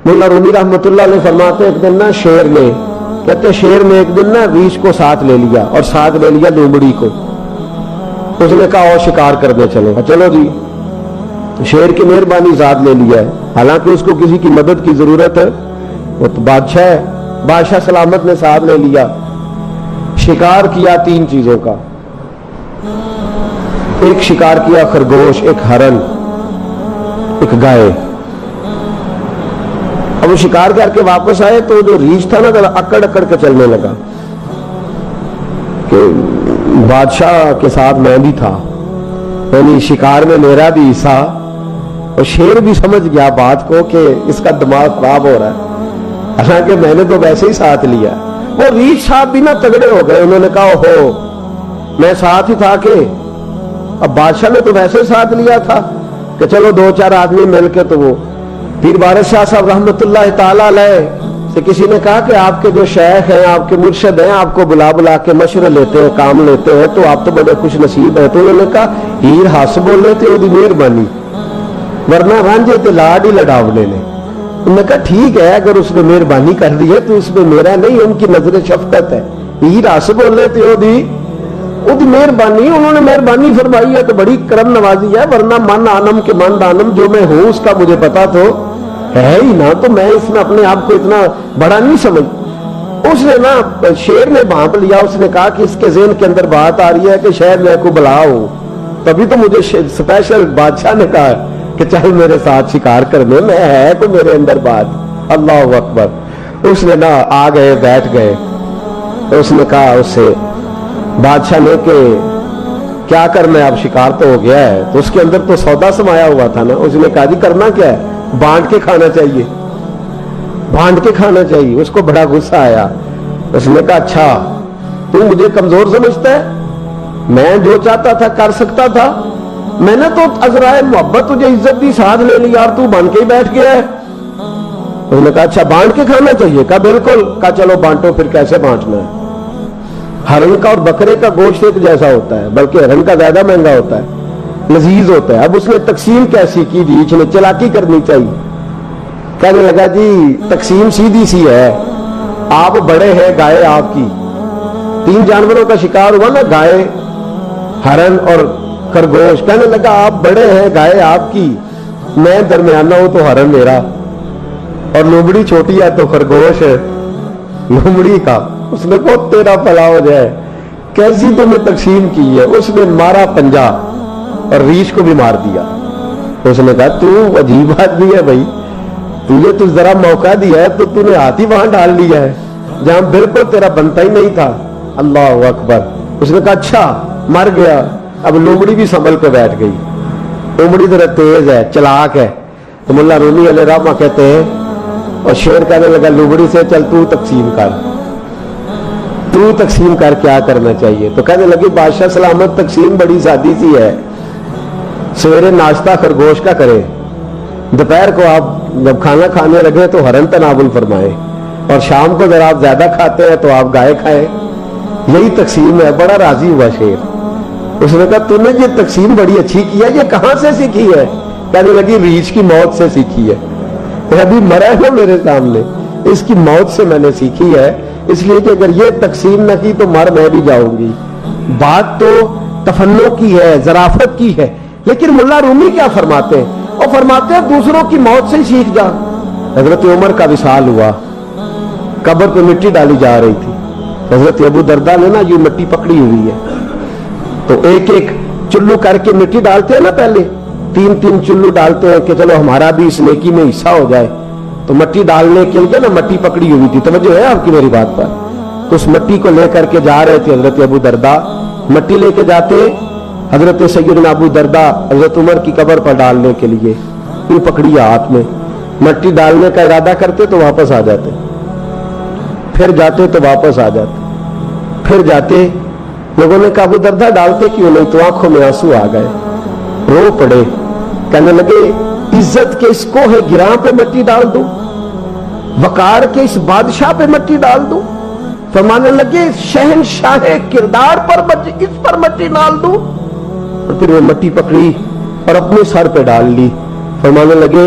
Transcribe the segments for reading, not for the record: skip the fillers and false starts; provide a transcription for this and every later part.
مولا رومی رحمۃ اللہ علیہ فرماتے ایک دن نا شیر نے کہتے شیر نے ایک دن نا ریچھ کو ساتھ لے لیا اور ساتھ لے لیا لومڑی کو. اس نے کہا اور شکار کرنے چلو. چلو جی. شیر کی مہربانی ذات لے لیا ہے, حالانکہ اس کو کسی کی مدد کی ضرورت ہے, وہ تو بادشاہ ہے. بادشاہ سلامت نے ساتھ لے لیا. شکار کیا 3 چیزوں کا. ایک شکار کیا خرگوش, ایک ہرن, ایک گائے. اب وہ شکار کر کے واپس آئے تو جو ریچھ تھا نا اکڑ اکڑ کے چلنے لگا کہ بادشاہ کے ساتھ میں بھی تھا, یعنی شکار میں میرا بھی حصہ. اور شیر بھی سمجھ گیا بات کو کہ اس کا دماغ خراب ہو رہا ہے, حالانکہ میں نے تو ویسے ہی ساتھ لیا. وہ ریچھ صاحب بھی نہ تگڑے ہو گئے, انہوں نے کہا ہو میں ساتھ ہی تھا کہ اب بادشاہ نے تو ویسے ہی ساتھ لیا تھا کہ چلو 2-4 آدمی مل کے. تو وہ پیر بارش شاہ صاحب رحمۃ اللہ تعالی علیہ سے کسی نے کہا کہ آپ کے جو شیخ ہیں, آپ کے مرشد ہیں, آپ کو بلا بلا کے مشورے لیتے ہیں, کام لیتے ہیں, تو آپ تو بڑے خوش نصیب ہیں. تو انہوں نے کہا ہیر ہس بولے تے وہ مہربانی, ورنہ رانجے تے لاڈ ہی لڑاونے نے. انہوں نے کہا ٹھیک ہے اگر اس نے مہربانی کر دی ہے تو اس میں میرا نہیں, ان کی نظر شفقت ہے. ہیر ہس بولے تے وہ مہربانی, انہوں نے مہربانی فرمائی ہے تو بڑی کرم نوازی ہے, ورنہ من آنم کے من دانم, جو میں ہوں اس کا مجھے پتا تو ہے ہی نا, تو میں اس میں اپنے آپ کو اتنا بڑا نہیں سمجھ. اس نے نا شیر نے بھانپ لیا, اس نے کہا کہ اس کے ذہن کے اندر بات آ رہی ہے کہ شاید میں کو بلا ہوں, تبھی تو مجھے اسپیشل بادشاہ نے کہا کہ چل میرے ساتھ شکار کرنے میں, ہے تو میرے اندر بات. اللہ اکبر. اس نے نا آ گئے, بیٹھ گئے. اس نے کہا اس سے بادشاہ نے کہ کیا کرنا ہے, اب شکار تو ہو گیا ہے. تو اس کے اندر تو سودا سمایا ہوا تھا نا. اس نے کہا جی کرنا کیا ہے, بانٹ کے کھانا چاہیے, بانٹ کے کھانا چاہیے. اس کو بڑا غصہ آیا. اس نے کہا اچھا تو مجھے کمزور سمجھتا ہے, میں جو چاہتا تھا کر سکتا تھا, میں نے تو عذرائے محبت تجھے عزت دی, ساتھ لے لی یار, تو بن کے ہی بیٹھ گیا ہے. اس نے کہا اچھا بانٹ کے کھانا چاہیے. کہا بالکل. کہا چلو بانٹو. پھر کیسے بانٹنا ہے؟ ہرن کا اور بکرے کا گوشت ایک جیسا ہوتا ہے, بلکہ ہرن کا زیادہ مہنگا ہوتا ہے, لذیذ ہوتا ہے. اب اس نے تقسیم کیسی کی, ریچھ نے چلاکی کرنی چاہیے. کہنے لگا جی تقسیم سیدھی سی ہے, آپ بڑے ہیں, گائے آپ کی. 3 جانوروں کا شکار ہوا نا, گائے, ہرن اور خرگوش. کہنے لگا آپ بڑے ہیں, گائے آپ کی, میں درمیانہ ہوں تو ہرن میرا, اور لومڑی چھوٹی ہے تو خرگوش لومڑی کا. اس نے کہا تیرا بھلا ہو جائے, کیسی تم نے تقسیم کی ہے. اس نے مارا پنجا اور ریچھ کو بھی مار دیا. اس نے کہا تو عجیب آدمی ہے بھائی, تجھے تو ذرا موقع دیا ہے تو تو نے ہاتھ ہی وہاں ڈال لیا ہے جہاں بالکل تیرا بنتا ہی نہیں تھا. اللہ اکبر. اس نے کہا اچھا مر گیا. اب لومڑی بھی سنبھل کے بیٹھ گئی. لومڑی ذرا تیز ہے, چلاک ہے. تو مولا رومی علیہ رحمہ کہتے ہیں, اور شیر کہنے لگا لومڑی سے چل تو تقسیم کر, تو تقسیم کر کیا کرنا چاہیے. تو کہنے لگی بادشاہ سلامت تقسیم بڑی سادی سی ہے, سویرے ناشتہ خرگوش کا کرے, دوپہر کو آپ جب کھانا کھانے لگے تو ہرن تناول فرمائے, اور شام کو اگر آپ زیادہ کھاتے ہیں تو آپ گائے کھائیں. یہی تقسیم ہے. بڑا راضی ہوا شیر. اس نے کہا تم نے یہ تقسیم بڑی اچھی کی ہے, یہ کہاں سے سیکھی ہے؟ کہنے لگی ریچھ کی موت سے سیکھی ہے. ابھی مرا ہے میرے سامنے, اس کی موت سے میں نے سیکھی ہے, اس لیے کہ اگر یہ تقسیم نہ کی تو مر میں بھی جاؤں گی. بات تو تفنن کی ہے, ظرافت کی ہے, لیکن مولا رومی کیا فرماتے ہیں؟ اور فرماتے ہیں دوسروں کی موت سے ہی سیکھ جا. حضرت عمر کا وصال ہوا, قبر پہ مٹی ڈالی جا رہی تھی. حضرت ابو درداء نے نا یہ مٹی پکڑی ہوئی ہے, تو ایک ایک چلو کر کے مٹی ڈالتے ہیں نا, پہلے 3 چلو ڈالتے ہیں کہ چلو ہمارا بھی اس نیکی میں حصہ ہو جائے. تو مٹی ڈالنے کے لیے نا مٹی پکڑی ہوئی تھی, توجہ ہے آپ کی میری بات پر. تو اس مٹی کو لے کر کے جا رہے تھے حضرت ابو درداء. مٹی لے کے جاتے حضرت سیدنا ابو درداء حضرت عمر کی قبر پر ڈالنے کے لیے, یہ پکڑی ہاتھ میں, مٹی ڈالنے کا ارادہ کرتے تو واپس آ جاتے, پھر جاتے تو واپس آ جاتے, پھر جاتے. لوگوں نے کہا ابو درداء ڈالتے کیوں نہیں؟ تو آنکھوں میں آنسو آ گئے, رو پڑے. کہنے لگے عزت کے اس کوہ گراں پہ مٹی ڈال دوں, وقار کے اس بادشاہ پہ مٹی ڈال دوں. فرمانے لگے شہنشاہ کردار پر اس پر مٹی ڈال دوں. اور پھر وہ مٹی پکڑی اور اپنے سر پہ ڈال لی. فرمانے لگے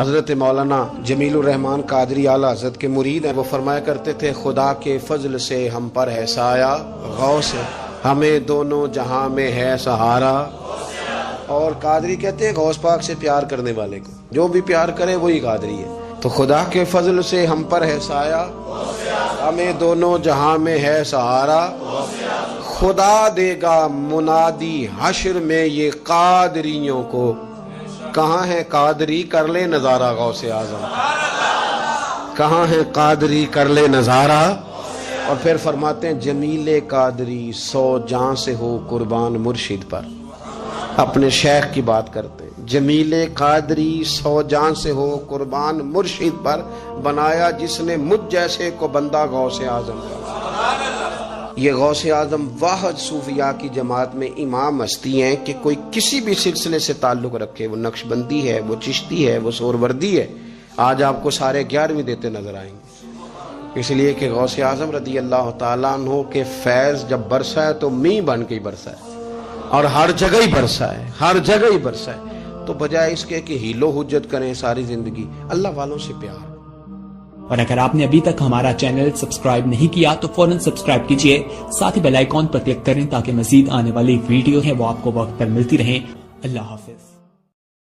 حضرت مولانا جمیل الرحمان قادری اعلیٰ حضرت کے مرید ہیں، وہ فرمایا کرتے تھے خدا کے فضل سے ہم پر ہے سایہ غوث ہے، ہمیں دونوں جہاں میں ہے سہارا. اور قادری کہتے ہیں غوث پاک سے پیار کرنے والے کو جو بھی پیار کرے وہی قادری ہے. تو خدا کے فضل سے ہم پر ہے سایہ، ہمیں دونوں جہاں میں ہے سہارا. خدا دے گا منادی حشر میں یہ قادریوں کو، کہاں ہے قادری کر لے نظارہ غوث اعظم، کہاں ہے قادری کر لے نظارہ. اور پھر فرماتے ہیں جمیل قادری 100 جاں سے ہو قربان مرشد پر. اپنے شیخ کی بات کرتے ہیں، جمیل قادری 100 جاں سے ہو قربان مرشد پر، بنایا جس نے مجھ جیسے کو بندہ غوث اعظم کا. یہ غوث اعظم واحد صوفیاء کی جماعت میں امام ہستی ہیں کہ کوئی کسی بھی سلسلے سے تعلق رکھے، وہ نقشبندی ہے، وہ چشتی ہے، وہ سہروردی ہے، آج آپ کو سارے 11ویں دیتے نظر آئیں گے. اس لیے کہ غوث اعظم رضی اللہ تعالیٰ عنہ کے فیض جب برسا ہے تو میںہ بن کے ہی برسا ہے، اور ہر جگہ ہی برسا ہے، ہر جگہ ہی برسا ہے. تو بجائے اس کے کہ ہیل و حجت کریں ساری زندگی، اللہ والوں سے پیار. اور اگر آپ نے ابھی تک ہمارا چینل سبسکرائب نہیں کیا تو فوراً سبسکرائب کیجئے، ساتھ ہی بیل آئیکن پر کلک کریں تاکہ مزید آنے والی ویڈیو ہے وہ آپ کو وقت پر ملتی رہیں. اللہ حافظ.